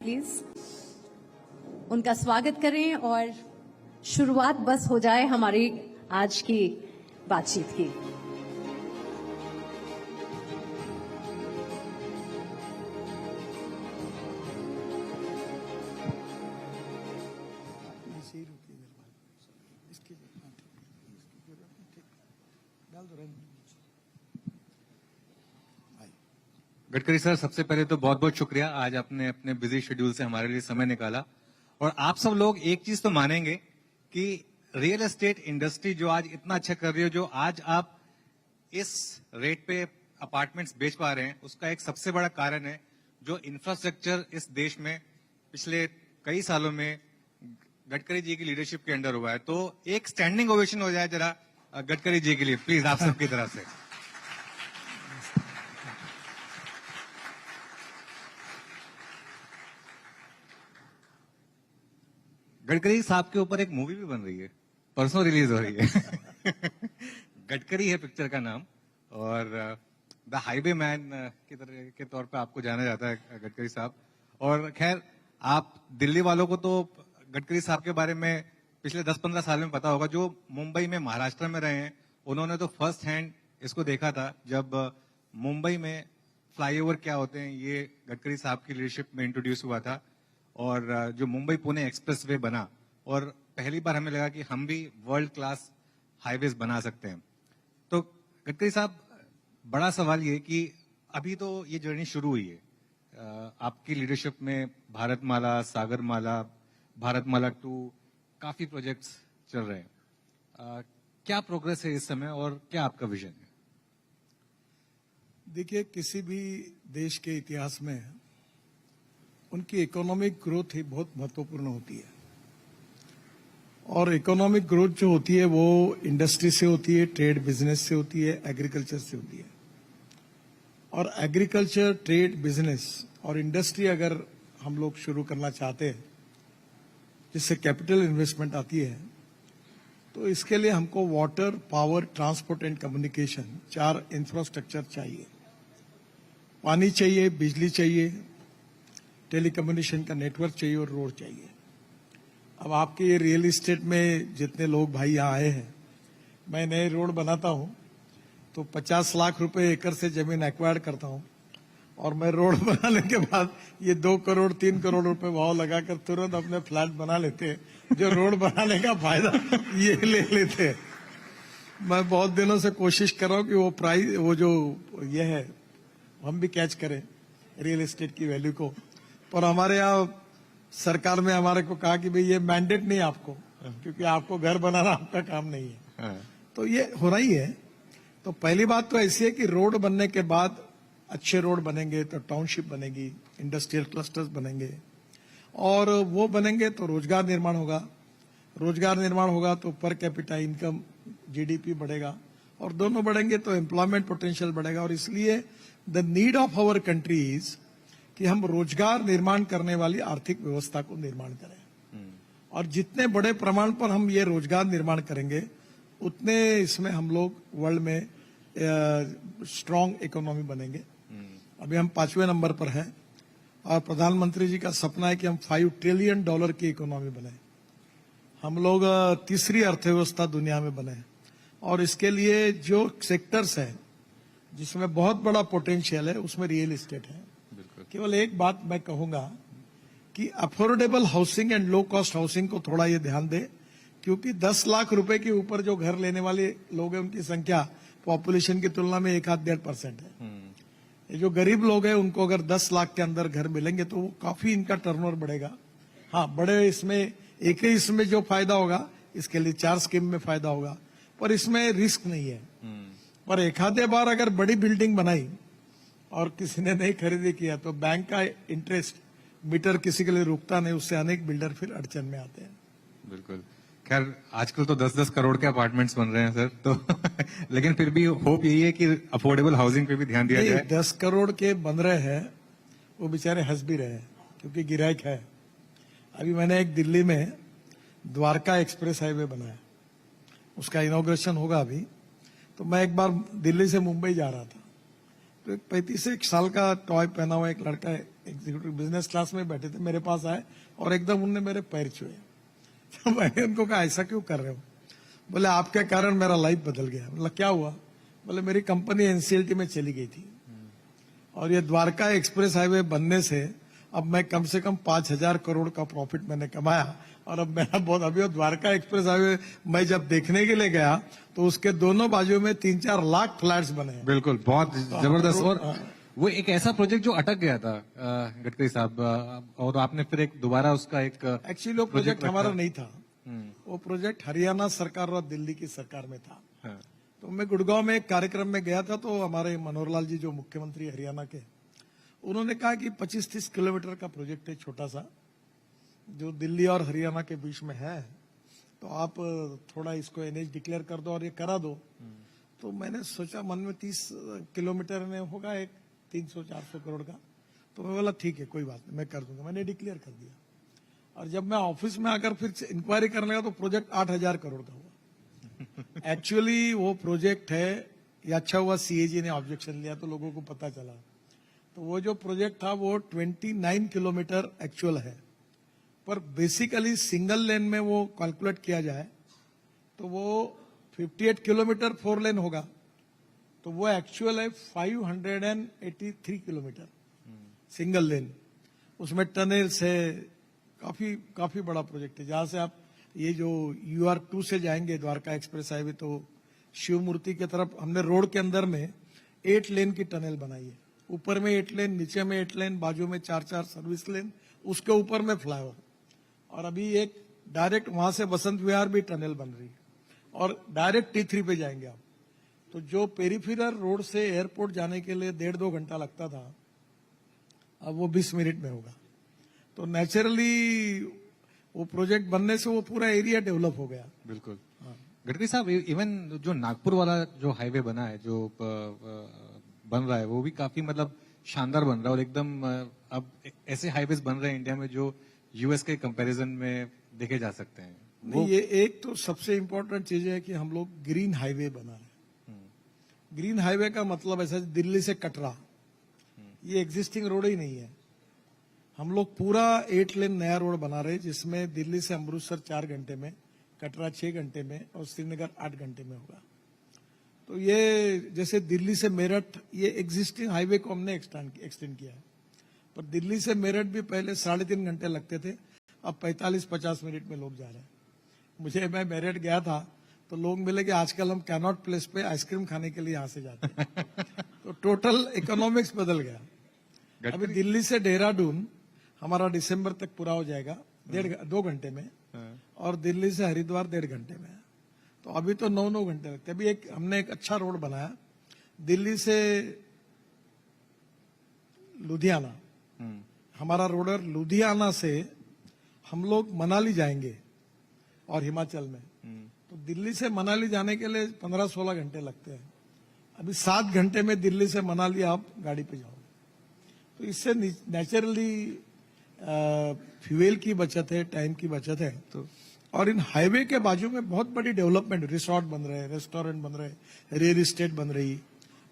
Please उनका स्वागत करें और शुरुआत बस हो जाए हमारी आज की बातचीत की। गडकरी सर, सबसे पहले तो बहुत बहुत शुक्रिया, आज आपने अपने बिजी शेड्यूल से हमारे लिए समय निकाला। और आप सब लोग एक चीज तो मानेंगे कि रियल एस्टेट इंडस्ट्री जो आज इतना अच्छा कर रही है, जो आज आप इस रेट पे अपार्टमेंट्स बेच पा रहे हैं, उसका एक सबसे बड़ा कारण है जो इंफ्रास्ट्रक्चर इस देश में पिछले कई सालों में गडकरी जी की लीडरशिप के अंडर हुआ है। तो एक स्टैंडिंग ओवेशन हो जाए जरा गडकरी जी के लिए, प्लीज, आप सबकी तरफ से। गडकरी साहब के ऊपर एक मूवी भी बन रही है, परसों रिलीज हो रही है। गडकरी है पिक्चर का नाम, और द हाईवे मैन के तौर पे आपको जाना जाता है गडकरी साहब। और खैर, आप दिल्ली वालों को तो गडकरी साहब के बारे में पिछले 10-15 साल में पता होगा। जो मुंबई में, महाराष्ट्र में रहे हैं, उन्होंने तो फर्स्ट हैंड इसको देखा था जब मुंबई में फ्लाईओवर क्या होते हैं ये गडकरी साहब की लीडरशिप में इंट्रोड्यूस हुआ था। और जो मुंबई पुणे एक्सप्रेसवे बना, और पहली बार हमें लगा कि हम भी वर्ल्ड क्लास हाईवेज बना सकते हैं। तो गडकरी साहब, बड़ा सवाल ये कि अभी तो ये जर्नी शुरू हुई है, आपकी लीडरशिप में भारतमाला, सागरमाला, भारतमाला 2, काफी प्रोजेक्ट्स चल रहे हैं। क्या प्रोग्रेस है इस समय और क्या आपका विजन है? देखिए, किसी भी देश के इतिहास में उनकी इकोनॉमिक ग्रोथ ही बहुत महत्वपूर्ण होती है। और इकोनॉमिक ग्रोथ जो होती है वो इंडस्ट्री से होती है, ट्रेड बिजनेस से होती है, एग्रीकल्चर से होती है। और एग्रीकल्चर, ट्रेड, बिजनेस और इंडस्ट्री अगर हम लोग शुरू करना चाहते हैं जिससे कैपिटल इन्वेस्टमेंट आती है, तो इसके लिए हमको water, power, transport and communication, 4 infrastructure चाहिए। पानी चाहिए, बिजली चाहिए, टेलीकम्युनिकेशन का नेटवर्क चाहिए और रोड चाहिए। अब आपके ये रियल एस्टेट में जितने लोग भाई यहाँ आए हैं, मैं नए रोड बनाता हूं तो 50 लाख रुपए एकड़ से जमीन एक्वायर करता हूं, और मैं रोड बनाने के बाद ये 2 करोड़ 3 करोड़ रुपए भाव लगाकर तुरंत अपने फ्लैट बना लेते हैं। जो रोड बनाने का फायदा ये ले लेते हैं। मैं बहुत दिनों से कोशिश कर रहा हूं कि वो प्राइस, वो जो ये है, हम भी कैच करें रियल एस्टेट की वैल्यू को। पर हमारे यहाँ सरकार में हमारे को कहा कि भाई ये मैंडेट नहीं आपको, क्योंकि आपको घर बनाना आपका काम नहीं है। तो ये हो रही है। तो पहली बात तो ऐसी है कि रोड बनने के बाद, अच्छे रोड बनेंगे तो टाउनशिप बनेगी, इंडस्ट्रियल क्लस्टर्स बनेंगे, और वो बनेंगे तो रोजगार निर्माण होगा। रोजगार निर्माण होगा तो पर कैपिटा इनकम, जीडीपी बढ़ेगा, और दोनों बढ़ेंगे तो एम्प्लॉयमेंट पोटेंशियल बढ़ेगा। और इसलिए the need of our country is कि हम रोजगार निर्माण करने वाली आर्थिक व्यवस्था को निर्माण करें। और जितने बड़े प्रमाण पर हम ये रोजगार निर्माण करेंगे, उतने इसमें हम लोग वर्ल्ड में स्ट्रांग इकोनॉमी बनेंगे। अभी हम 5वें नंबर पर हैं, और प्रधानमंत्री जी का सपना है कि हम $5 ट्रिलियन की इकोनॉमी बने। हम लोग तीसरी अर्थव्यवस्था दुनिया में बने। और इसके लिए जो सेक्टर्स हैं जिसमें बहुत बड़ा पोटेंशियल है, उसमें रियल एस्टेट है। केवल एक बात मैं कहूंगा कि affordable housing and low cost housing को थोड़ा ये ध्यान दे, क्योंकि 10 लाख रुपए के ऊपर जो घर लेने वाले लोग हैं, उनकी संख्या पॉपुलेशन की तुलना में 1-1.5% है। ये जो गरीब लोग हैं, उनको अगर 10 लाख के अंदर घर मिलेंगे तो वो काफी इनका टर्नओवर बढ़ेगा। हाँ, बड़े इसमें एक ही इसमें जो फायदा होगा, इसके लिए 4 स्कीम में फायदा होगा, पर इसमें रिस्क नहीं है। पर एक आधे बार अगर बड़ी बिल्डिंग बनाई और किसी ने नहीं खरीदी किया तो बैंक का इंटरेस्ट मीटर किसी के लिए रुकता नहीं, उससे अनेक बिल्डर फिर अड़चन में आते हैं। बिल्कुल। खैर, आजकल तो 10-10 करोड़ के अपार्टमेंट्स बन रहे हैं सर, तो लेकिन फिर भी होप यही है कि अफोर्डेबल हाउसिंग पे भी ध्यान दिया जाए। 10 करोड़ के बन रहे हैं, वो बेचारे हंस भी रहे हैं क्योंकि गिरायक है। अभी मैंने एक दिल्ली में द्वारका एक्सप्रेस हाईवे बनाया, उसका इनॉग्रेशन होगा अभी। तो मैं एक बार दिल्ली से मुंबई जा रहा था, तो तो एक 35 साल का टॉय पहना हुआ एक लड़का एग्जीक्यूटिव बिजनेस क्लास में बैठे थे, मेरे पास आए और एकदम उनने मेरे पैर छुए। तो मैंने उनको कहा ऐसा क्यों कर रहे हो? बोले आपके कारण मेरा लाइफ बदल गया। मतलब क्या हुआ? बोले मेरी कंपनी एनसीएलटी में चली गई थी और ये द्वारका एक्सप्रेस हाईवे बनने से अब मैं कम से कम 5,000 करोड़ का प्रॉफिट मैंने कमाया। और अब मेरा बहुत अभी द्वारका एक्सप्रेस हाईवे मैं जब देखने के लिए गया तो उसके दोनों बाजू में 3-4 लाख फ्लैट्स बने हैं। बिल्कुल, बहुत जबरदस्त। और वो एक ऐसा प्रोजेक्ट जो अटक गया था गडकरी साहब, और आपने फिर एक दोबारा उसका एक एक्चुअली वो प्रोजेक्ट रखा। हमारा नहीं था, वो प्रोजेक्ट हरियाणा सरकार और दिल्ली की सरकार में था। हाँ, तो मैं गुड़गांव में एक कार्यक्रम में गया था, तो हमारे मनोहर लाल जी जो मुख्यमंत्री हरियाणा के, उन्होंने कहा कि 25-30 किलोमीटर का प्रोजेक्ट है छोटा सा, जो दिल्ली और हरियाणा के बीच में है, तो आप थोड़ा इसको एनएच डिक्लेयर कर दो और ये करा दो। तो मैंने सोचा मन में 30 किलोमीटर में होगा एक 300-400 करोड़ का। तो मैं बोला ठीक है कोई बात नहीं, मैं कर दूंगा। मैंने डिक्लेयर कर दिया और जब मैं ऑफिस में आकर फिर इंक्वायरी करने लगा तो प्रोजेक्ट 8,000 करोड़ का हुआ। एक्चुअली वो प्रोजेक्ट है, ये अच्छा हुआ सीएजी ने ऑब्जेक्शन लिया तो लोगों को पता चला। तो वो जो प्रोजेक्ट था वो 29 किलोमीटर एक्चुअल है, पर बेसिकली सिंगल लेन में वो कैलकुलेट किया जाए तो वो 58 किलोमीटर 4 लेन होगा, तो वो एक्चुअल है 583 किलोमीटर सिंगल लेन। उसमें टनल्स है, काफी बड़ा प्रोजेक्ट है। जहां से आप ये जो UR2 से जाएंगे द्वारका एक्सप्रेस हाईवे, तो शिव मूर्ति की तरफ हमने रोड के अंदर में 8 लेन की टनल बनाई है। ऊपर में 8 लेन, नीचे में 8 लेन, बाजू में 4-4 सर्विस लेन, उसके ऊपर में फ्लाईओवर। और अभी एक डायरेक्ट वहां से बसंत विहार भी टनल बन रही है और डायरेक्ट T3 पे जाएंगे आप। तो जो पेरिफेरल रोड से एयरपोर्ट जाने के लिए 1.5-2 घंटा लगता था, अब वो 20 मिनट में होगा। तो नेचुरली वो प्रोजेक्ट बनने से वो पूरा एरिया डेवलप हो गया। बिल्कुल। गडकरी साहब, इवन जो नागपुर वाला जो हाईवे बना है, जो बन रहा है, वो भी काफी मतलब शानदार बन रहा है। और एकदम अब ऐसे हाईवेज बन रहे हैं इंडिया में जो यूएस के कंपैरिजन में देखे जा सकते हैं। नहीं, ये एक तो सबसे इम्पोर्टेंट चीज है कि हम लोग ग्रीन हाईवे बना रहे हैं। ग्रीन हाईवे का मतलब ऐसा दिल्ली से कटरा, ये एग्जिस्टिंग रोड ही नहीं है। हम लोग पूरा 8 लेन नया रोड बना रहे हैं, जिसमें दिल्ली से अमृतसर 4 घंटे में, कटरा 6 घंटे में और श्रीनगर 8 घंटे में होगा। तो ये जैसे दिल्ली से मेरठ, ये एग्जिस्टिंग हाईवे को हमने एक्सटेंड किया है। पर दिल्ली से मेरठ भी पहले 3.5 घंटे लगते थे, अब 45-50 मिनट में लोग जा रहे हैं। मैं मेरठ गया था तो लोग मिले कि आजकल हम कैनॉट प्लेस पे आइसक्रीम खाने के लिए यहां से जाते हैं। तो टोटल इकोनॉमिक्स बदल गया। अभी दिल्ली से देहरादून हमारा दिसंबर तक पूरा हो जाएगा 2 घंटे में, और दिल्ली से हरिद्वार 1.5 घंटे में। तो अभी तो 9 घंटे लगते। अभी हमने एक अच्छा रोड बनाया दिल्ली से लुधियाना। हमारा रोडर लुधियाना से हम लोग मनाली जाएंगे और हिमाचल में, तो दिल्ली से मनाली जाने के लिए 15-16 घंटे लगते हैं। अभी 7 घंटे में दिल्ली से मनाली आप गाड़ी पे जाओगे। तो इससे नेचुरली फ्यूल की बचत है, टाइम की बचत है। तो और इन हाईवे के बाजू में बहुत बड़ी डेवलपमेंट, रिसोर्ट बन रहे हैं, रेस्टोरेंट बन रहे हैं, रियल एस्टेट बन रही,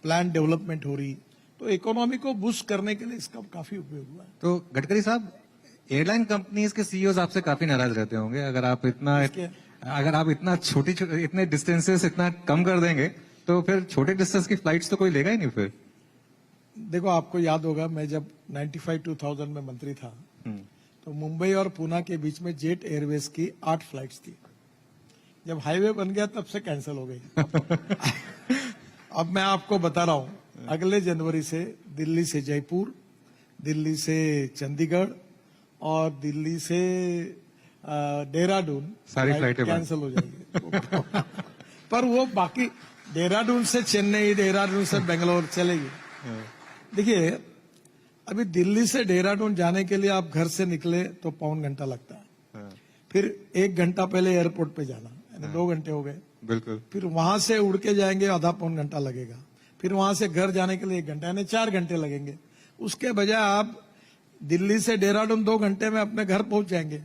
प्लान डेवलपमेंट हो रही। तो इकोनॉमी को बूस्ट करने के लिए इसका काफी उपयोग हुआ है। तो गडकरी साहब, एयरलाइन कंपनीज के सीईओज आपसे काफी नाराज रहते होंगे अगर आप इतना इतने डिस्टेंसेस इतना कम कर देंगे, तो फिर छोटे डिस्टेंस की फ्लाइट्स तो कोई लेगा ही नहीं फिर। देखो, आपको याद होगा मैं जब 95-2000 में मंत्री था, तो मुंबई और पुणे के बीच में जेट एयरवेज की 8 फ्लाइट्स थी। जब हाईवे बन गया तब से कैंसिल हो गई। अब मैं आपको बता रहा हूं, अगले जनवरी से दिल्ली से जयपुर, दिल्ली से चंडीगढ़ और दिल्ली से देहरादून सारी फ्लाइटें कैंसिल हो जाएगी। पर वो बाकी देहरादून से चेन्नई, देहरादून से बेंगलोर चलेगी। देखिए, अभी दिल्ली से देहरादून जाने के लिए आप घर से निकले तो 1.25 घंटा लगता है। फिर 1 घंटा पहले एयरपोर्ट पे जाना, यानी 2 घंटे हो गए। बिल्कुल। फिर वहां से उड़ के जाएंगे, आधा-पौन घंटा लगेगा। फिर वहां से घर जाने के लिए 1 घंटा, यानी 4 घंटे लगेंगे। उसके बजाय आप दिल्ली से देहरादून 2 घंटे में अपने घर पहुंच जाएंगे।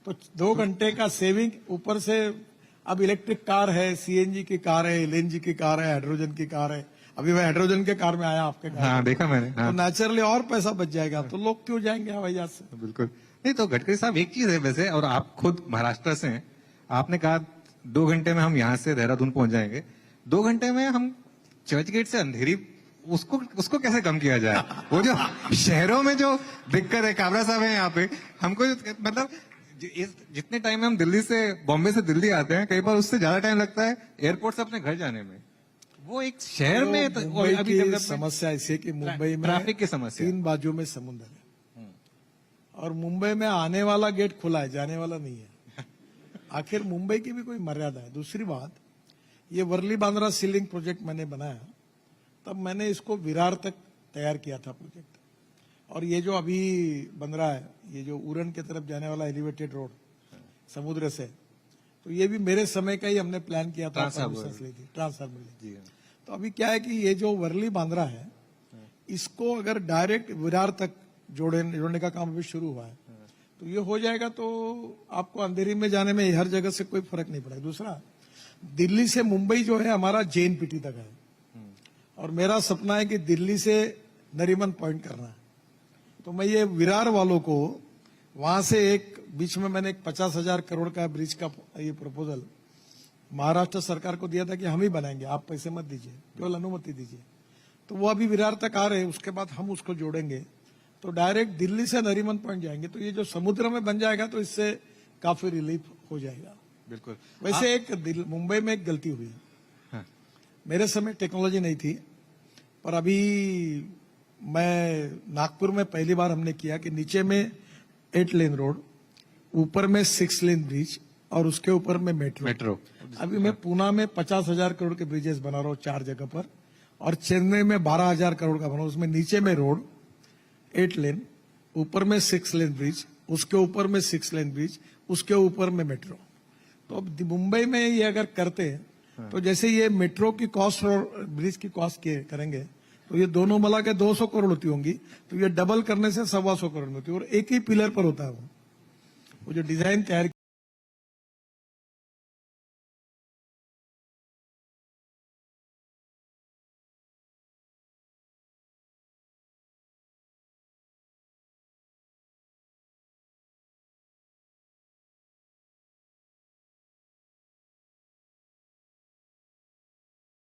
तो 2 घंटे का सेविंग, ऊपर से अब इलेक्ट्रिक कार है, सीएनजी की कार है, एलएनजी की कार है, हाइड्रोजन की कार है, अभी मैं हाइड्रोजन के कार में आया आपके घर हाँ देखा मैंने, तो हाँ नेचुरली और पैसा बच जाएगा, तो लोग क्यों जाएंगे हवाई जहाज से? बिल्कुल। नहीं तो गडकरी साहब एक चीज है वैसे, और आप खुद महाराष्ट्र से हैं, आपने कहा 2 घंटे में हम यहाँ से देहरादून पहुंच जाएंगे। 2 घंटे में हम चर्च गेट से अंधेरी, उसको कैसे कम किया जाए? वो जो शहरों में जो दिक्कत है, काबरा साहब है यहाँ पे, हमको मतलब जितने टाइम में हम दिल्ली से, बॉम्बे से दिल्ली आते हैं, कई बार उससे ज्यादा टाइम लगता है एयरपोर्ट से अपने घर जाने में। वो एक शहर में तो मुंबई अभी की डेवलपमेंट, समस्या ऐसी है कि मुंबई में ट्रैफिक की समस्या। 3 बाजू में समुद्र है और मुंबई में आने वाला गेट खुला है, जाने वाला नहीं है। आखिर मुंबई की भी कोई मर्यादा है। दूसरी बात, ये वर्ली बांद्रा सी लिंक प्रोजेक्ट मैंने बनाया, तब मैंने इसको विरार तक तैयार किया था प्रोजेक्ट, और ये जो अभी बन रहा है, ये जो उरन की तरफ जाने वाला एलिवेटेड रोड समुद्र से, तो ये भी मेरे समय का ही हमने प्लान किया था, परमिशंस ली थी, ट्रांसफार्मर ली। तो अभी क्या है कि ये जो वर्ली बांद्रा है, इसको अगर डायरेक्ट विरार तक जोड़ने का काम अभी शुरू हुआ है, तो ये हो जाएगा, तो आपको अंधेरी में जाने में हर जगह से कोई फर्क नहीं पड़ेगा। दूसरा, दिल्ली से मुंबई जो है हमारा JNPT तक है, और मेरा सपना है कि दिल्ली से नरीमन पॉइंट करना है। तो मैं ये विरार वालों को वहां से एक बीच में मैंने एक 50,000 करोड़ का ब्रिज का ये प्रपोजल महाराष्ट्र सरकार को दिया था कि हम ही बनाएंगे, आप पैसे मत दीजिए, केवल अनुमति दीजिए। तो वो अभी विरार तक आ रहे हैं, उसके बाद हम उसको जोड़ेंगे, तो डायरेक्ट दिल्ली से नरीमन पॉइंट जाएंगे। तो ये जो समुद्र में बन जाएगा, तो इससे काफी रिलीफ हो जाएगा। बिल्कुल। वैसे एक मुंबई में एक गलती हुई, हाँ। मेरे समय टेक्नोलॉजी नहीं थी, पर अभी मैं नागपुर में पहली बार हमने किया कि नीचे में 8 लेन रोड, ऊपर में 6 लेन ब्रिज, और उसके ऊपर में मेट्रो। अभी मैं पूना में 50,000 करोड़ के ब्रिजेस बना रहा हूँ 4 जगह पर, और चेन्नई में 12,000 करोड़ का बना, उसमें नीचे में रोड 8 लेन, ऊपर में 6 लेन ब्रिज, उसके ऊपर में 6 लेन ब्रिज, उसके ऊपर में मेट्रो। तो अब मुंबई में ये अगर करते हैं, तो जैसे ये मेट्रो की कॉस्ट और ब्रिज की कॉस्ट करेंगे, तो ये दोनों मिला के 200 करोड़ होती होंगी, तो ये डबल करने से 125 करोड़ में होती है, और एक ही पिलर पर होता है वो जो डिजाइन तैयार